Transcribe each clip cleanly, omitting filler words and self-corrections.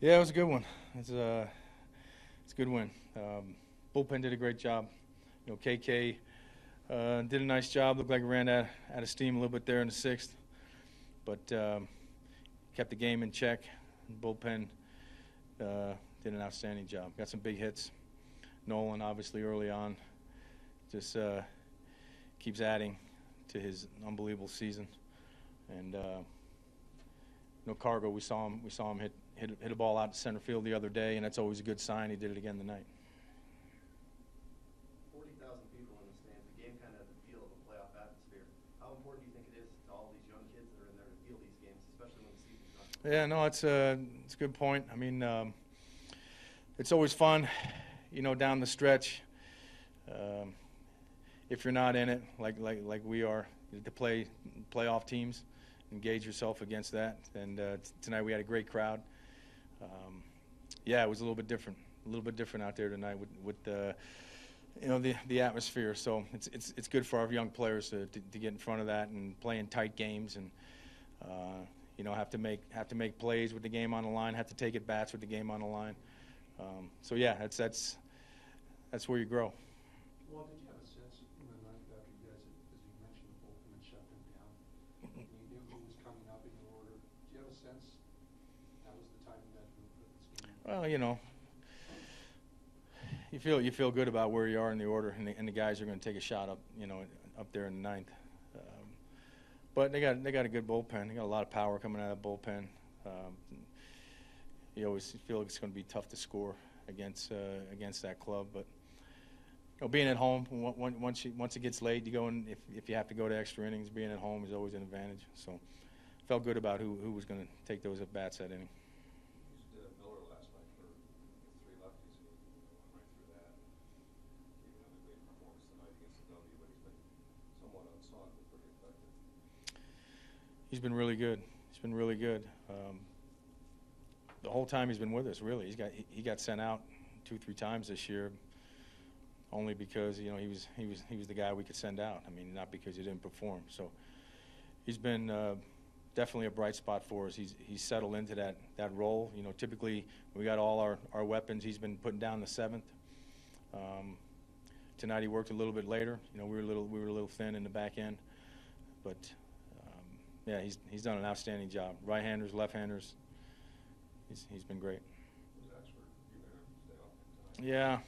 Yeah, it was a good one. It's a good win. Bullpen did a great job. KK did a nice job. Looked like he ran out of steam a little bit there in the sixth, but kept the game in check. Bullpen did an outstanding job. Got some big hits. Nolan, obviously, early on, just keeps adding to his unbelievable season. And CarGo, we saw him hit a ball out to center field the other day, and that's always a good sign. He did it again tonight. 40,000 people in the stands. The game kind of has the feel of a playoff atmosphere. How important do you think it is to all these young kids that are in there to feel these games, especially when the season's not? Yeah, no, it's a good point. I mean, it's always fun, down the stretch. If you're not in it, like we are, to play playoff teams, engage yourself against that. And tonight we had a great crowd. Yeah, it was a little bit different out there tonight with the atmosphere. So it's good for our young players to get in front of that and play in tight games and have to make plays with the game on the line, have to take at bats with the game on the line. So yeah, that's where you grow. Well, did you have a sense in the ninth after you guys, as you mentioned, the bullpen had shut them down, and you knew who was coming up in your order? Do you have a sense that was the time you guys were going to put this game in? Well, you feel good about where you are in the order, and the guys are going to take a shot up there in the ninth. But they got a good bullpen. They got a lot of power coming out of the bullpen. You always feel like it's going to be tough to score against that club, but being at home, once it gets late, you go in. If you have to go to extra innings, being at home is always an advantage. So, felt good about who was going to take those at bats that inning. Used Miller last night for 3 lefties, who went right through that. Gave another great performance tonight against the W, but he's been somewhat unsung, but pretty effective. He's been really good. The whole time he's been with us, really. He got sent out 2-3 times this year. Only because he was the guy we could send out. I mean, not because he didn't perform. So he's been definitely a bright spot for us. He's settled into that role. Typically we got all our weapons. He's been putting down the 7th. Tonight he worked a little bit later. We were a little thin in the back end, but yeah, he's done an outstanding job. Right-handers, left-handers. He's been great. Yeah.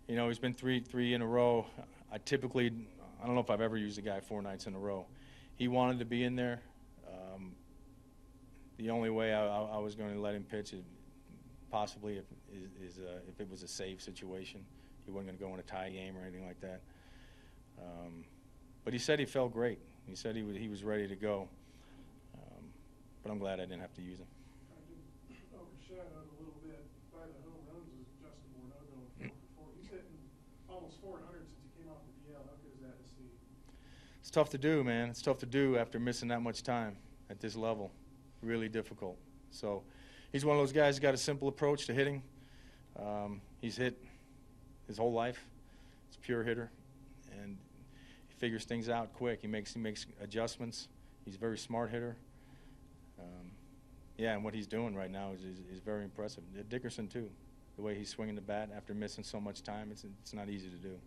He's been three in a row. I don't know if I've ever used a guy 4 nights in a row. He wanted to be in there. The only way I was going to let him pitch is possibly if it was a save situation. He wasn't going to go in a tie game or anything like that. But he said he felt great. He said he was ready to go. But I'm glad I didn't have to use him. Overshadowed a little bit by the home runs is Justin Morneau going 4 for 4. He's hitting almost 400 since he came off the DL. How good is that to see? It's tough to do, man. It's tough to do after missing that much time at this level. Really difficult. So he's one of those guys who's got a simple approach to hitting. He's hit his whole life. He's a pure hitter, and he figures things out quick. He makes adjustments. He's a very smart hitter. Yeah, and what he's doing right now is very impressive. Dickerson, too. The way he's swinging the bat after missing so much time, it's not easy to do.